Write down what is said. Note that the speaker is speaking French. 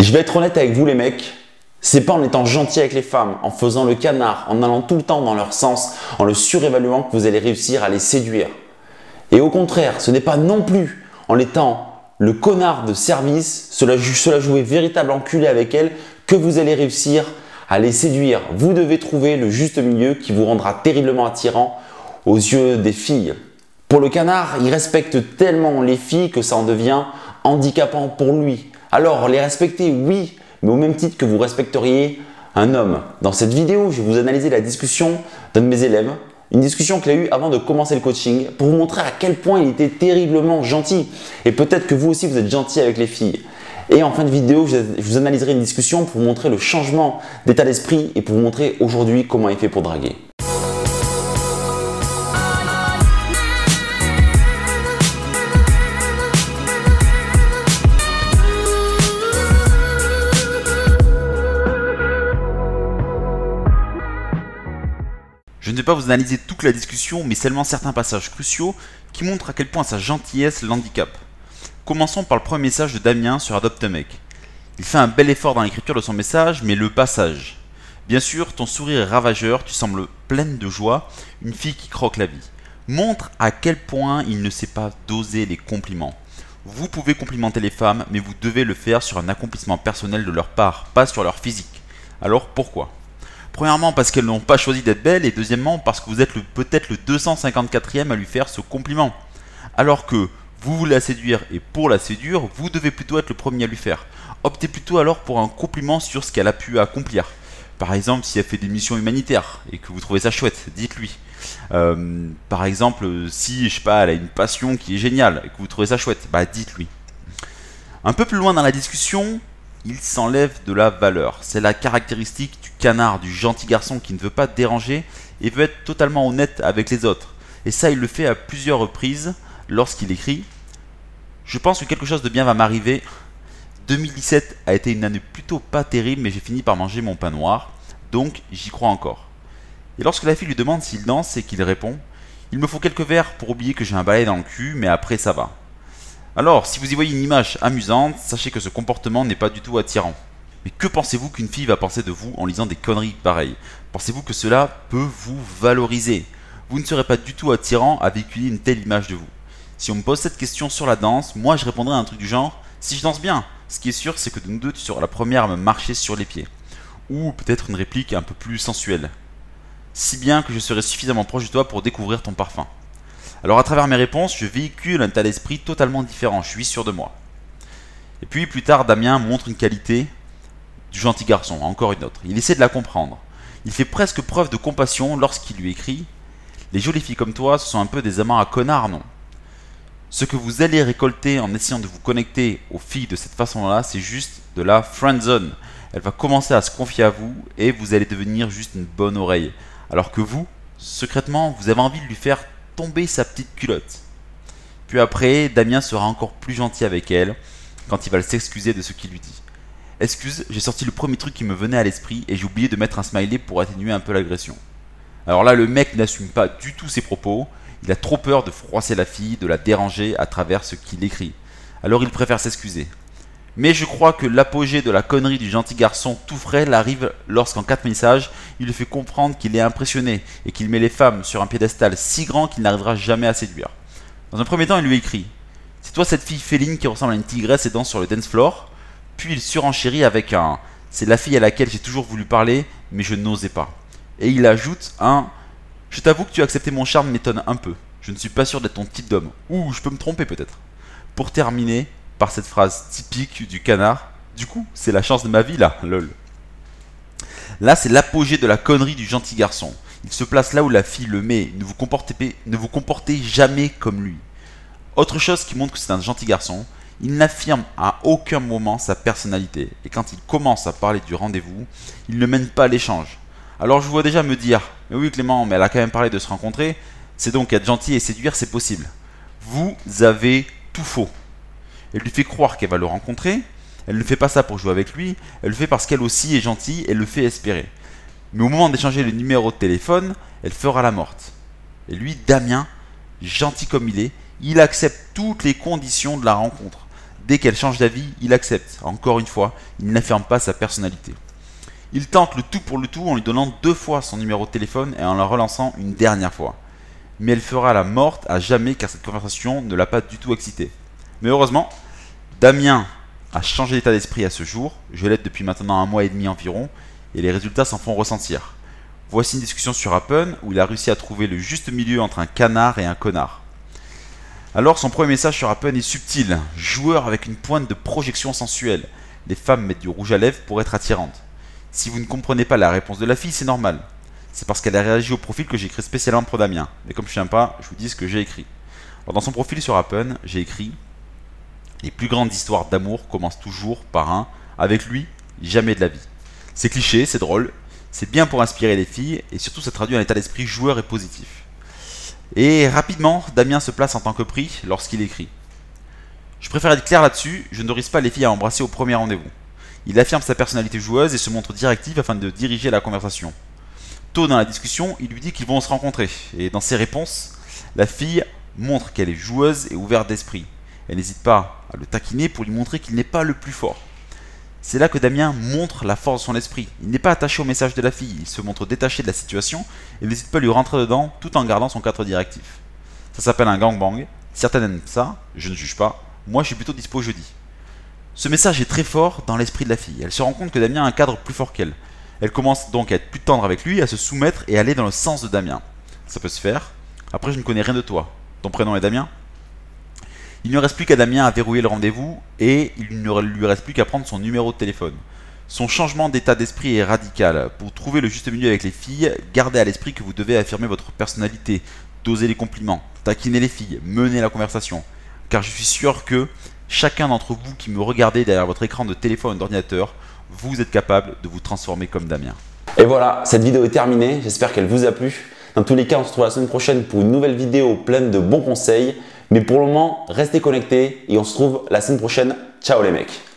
Et je vais être honnête avec vous les mecs, c'est pas en étant gentil avec les femmes, en faisant le canard, en allant tout le temps dans leur sens, en le surévaluant que vous allez réussir à les séduire. Et au contraire, ce n'est pas non plus en étant le connard de service, cela jouer véritable enculé avec elles, que vous allez réussir à les séduire. Vous devez trouver le juste milieu qui vous rendra terriblement attirant aux yeux des filles. Pour le canard, il respecte tellement les filles que ça en devient handicapant pour lui. Alors, les respecter, oui, mais au même titre que vous respecteriez un homme. Dans cette vidéo, je vais vous analyser la discussion d'un de mes élèves, une discussion qu'il a eue avant de commencer le coaching pour vous montrer à quel point il était terriblement gentil. Et peut-être que vous aussi, vous êtes gentil avec les filles. Et en fin de vidéo, je vous analyserai une discussion pour vous montrer le changement d'état d'esprit et pour vous montrer aujourd'hui comment il fait pour draguer. Je ne vais pas vous analyser toute la discussion, mais seulement certains passages cruciaux qui montrent à quel point sa gentillesse l'handicape. Commençons par le premier message de Damien sur Adopte un mec. Il fait un bel effort dans l'écriture de son message, mais le passage. Bien sûr, ton sourire est ravageur, tu sembles pleine de joie, une fille qui croque la vie. Montre à quel point il ne sait pas doser les compliments. Vous pouvez complimenter les femmes, mais vous devez le faire sur un accomplissement personnel de leur part, pas sur leur physique. Alors pourquoi ? Premièrement parce qu'elles n'ont pas choisi d'être belles et deuxièmement parce que vous êtes peut-être le 254e à lui faire ce compliment. Alors que vous voulez la séduire et pour la séduire, vous devez plutôt être le premier à lui faire. Optez plutôt alors pour un compliment sur ce qu'elle a pu accomplir. Par exemple, si elle fait des missions humanitaires et que vous trouvez ça chouette, dites-lui. Par exemple, si, je sais pas, elle a une passion qui est géniale et que vous trouvez ça chouette, bah dites-lui. Un peu plus loin dans la discussion, il s'enlève de la valeur. C'est la caractéristique du canard, du gentil garçon qui ne veut pas déranger et veut être totalement honnête avec les autres. Et ça, il le fait à plusieurs reprises lorsqu'il écrit « Je pense que quelque chose de bien va m'arriver. 2017 a été une année plutôt pas terrible, mais j'ai fini par manger mon pain noir, donc j'y crois encore. » Et lorsque la fille lui demande s'il danse et qu'il répond « Il me faut quelques verres pour oublier que j'ai un balai dans le cul, mais après ça va. » Alors, si vous y voyez une image amusante, sachez que ce comportement n'est pas du tout attirant. Mais que pensez-vous qu'une fille va penser de vous en lisant des conneries pareilles? Pensez-vous que cela peut vous valoriser? Vous ne serez pas du tout attirant à véhiculer une telle image de vous. Si on me pose cette question sur la danse, moi je répondrais à un truc du genre « Si je danse bien, ce qui est sûr c'est que de nous deux tu seras la première à me marcher sur les pieds. » Ou peut-être une réplique un peu plus sensuelle. « Si bien que je serai suffisamment proche de toi pour découvrir ton parfum. » Alors à travers mes réponses, je véhicule un état d'esprit totalement différent, je suis sûr de moi. Et puis plus tard, Damien montre une qualité du gentil garçon, encore une autre. Il essaie de la comprendre. Il fait presque preuve de compassion lorsqu'il lui écrit « Les jolies filles comme toi, ce sont un peu des amants à connards, non ? Ce que vous allez récolter en essayant de vous connecter aux filles de cette façon-là, c'est juste de la friendzone. Elle va commencer à se confier à vous et vous allez devenir juste une bonne oreille. Alors que vous, secrètement, vous avez envie de lui faire tomber sa petite culotte. » Puis après, Damien sera encore plus gentil avec elle quand il va s'excuser de ce qu'il lui dit. « Excuse, j'ai sorti le premier truc qui me venait à l'esprit et j'ai oublié de mettre un smiley pour atténuer un peu l'agression. » Alors là, le mec n'assume pas du tout ses propos, il a trop peur de froisser la fille, de la déranger à travers ce qu'il écrit. Alors il préfère s'excuser. Mais je crois que l'apogée de la connerie du gentil garçon tout frais l'arrive lorsqu'en 4 messages, il lui fait comprendre qu'il est impressionné et qu'il met les femmes sur un piédestal si grand qu'il n'arrivera jamais à séduire. Dans un premier temps, il lui écrit « C'est toi cette fille féline qui ressemble à une tigresse et danse sur le dance floor ?» Puis il surenchérit avec un « C'est la fille à laquelle j'ai toujours voulu parler, mais je n'osais pas. » Et il ajoute un « Je t'avoue que tu as accepté mon charme m'étonne un peu. Je ne suis pas sûr d'être ton type d'homme. Ou je peux me tromper peut-être. » Pour terminer par cette phrase typique du canard, « Du coup, c'est la chance de ma vie là, lol. » Là, c'est l'apogée de la connerie du gentil garçon. Il se place là où la fille le met. Ne vous comportez jamais comme lui. Autre chose qui montre que c'est un gentil garçon, il n'affirme à aucun moment sa personnalité. Et quand il commence à parler du rendez-vous, il ne mène pas l'échange. Alors je vous vois déjà me dire « Mais oui Clément, mais elle a quand même parlé de se rencontrer. C'est donc être gentil et séduire, c'est possible. » Vous avez tout faux. Elle lui fait croire qu'elle va le rencontrer. Elle ne fait pas ça pour jouer avec lui. Elle le fait parce qu'elle aussi est gentille et le fait espérer. Mais au moment d'échanger le numéro de téléphone, elle fera la morte. Et lui, Damien, gentil comme il accepte toutes les conditions de la rencontre. Dès qu'elle change d'avis, il accepte. Encore une fois, il n'affirme pas sa personnalité. Il tente le tout pour le tout en lui donnant 2 fois son numéro de téléphone et en la relançant une dernière fois. Mais elle fera la morte à jamais car cette conversation ne l'a pas du tout excité. Mais heureusement, Damien a changé d'état d'esprit à ce jour. Je l'aide depuis maintenant 1 mois et demi environ et les résultats s'en font ressentir. Voici une discussion sur Appen où il a réussi à trouver le juste milieu entre un canard et un connard. Alors son premier message sur Appen est subtil, joueur avec une pointe de projection sensuelle. Les femmes mettent du rouge à lèvres pour être attirantes. Si vous ne comprenez pas la réponse de la fille, c'est normal. C'est parce qu'elle a réagi au profil que j'ai écrit spécialement pour Damien. Mais comme je ne tiens pas, je vous dis ce que j'ai écrit. Alors dans son profil sur Appen, j'ai écrit « Les plus grandes histoires d'amour commencent toujours par un « avec lui, jamais de la vie ». C'est cliché, c'est drôle, c'est bien pour inspirer les filles et surtout ça traduit un état d'esprit joueur et positif. Et rapidement, Damien se place en tant que prix lorsqu'il écrit. Je préfère être clair là-dessus, je n'autorise pas les filles à embrasser au premier rendez-vous. Il affirme sa personnalité joueuse et se montre directif afin de diriger la conversation. Tôt dans la discussion, il lui dit qu'ils vont se rencontrer, et dans ses réponses, la fille montre qu'elle est joueuse et ouverte d'esprit. Elle n'hésite pas à le taquiner pour lui montrer qu'il n'est pas le plus fort. C'est là que Damien montre la force de son esprit. Il n'est pas attaché au message de la fille, il se montre détaché de la situation et n'hésite pas à lui rentrer dedans tout en gardant son cadre directif. Ça s'appelle un gangbang, certains aiment ça, je ne juge pas, moi je suis plutôt dispo jeudi. Ce message est très fort dans l'esprit de la fille, elle se rend compte que Damien a un cadre plus fort qu'elle. Elle commence donc à être plus tendre avec lui, à se soumettre et à aller dans le sens de Damien. Ça peut se faire. Après je ne connais rien de toi. Ton prénom est Damien ? Il ne reste plus qu'à Damien à verrouiller le rendez-vous et il ne lui reste plus qu'à prendre son numéro de téléphone. Son changement d'état d'esprit est radical. Pour trouver le juste milieu avec les filles, gardez à l'esprit que vous devez affirmer votre personnalité, doser les compliments, taquiner les filles, mener la conversation. Car je suis sûr que chacun d'entre vous qui me regardez derrière votre écran de téléphone ou d'ordinateur, vous êtes capable de vous transformer comme Damien. Et voilà, cette vidéo est terminée, j'espère qu'elle vous a plu. Dans tous les cas, on se retrouve la semaine prochaine pour une nouvelle vidéo pleine de bons conseils. Mais pour le moment, restez connectés et on se retrouve la semaine prochaine. Ciao les mecs!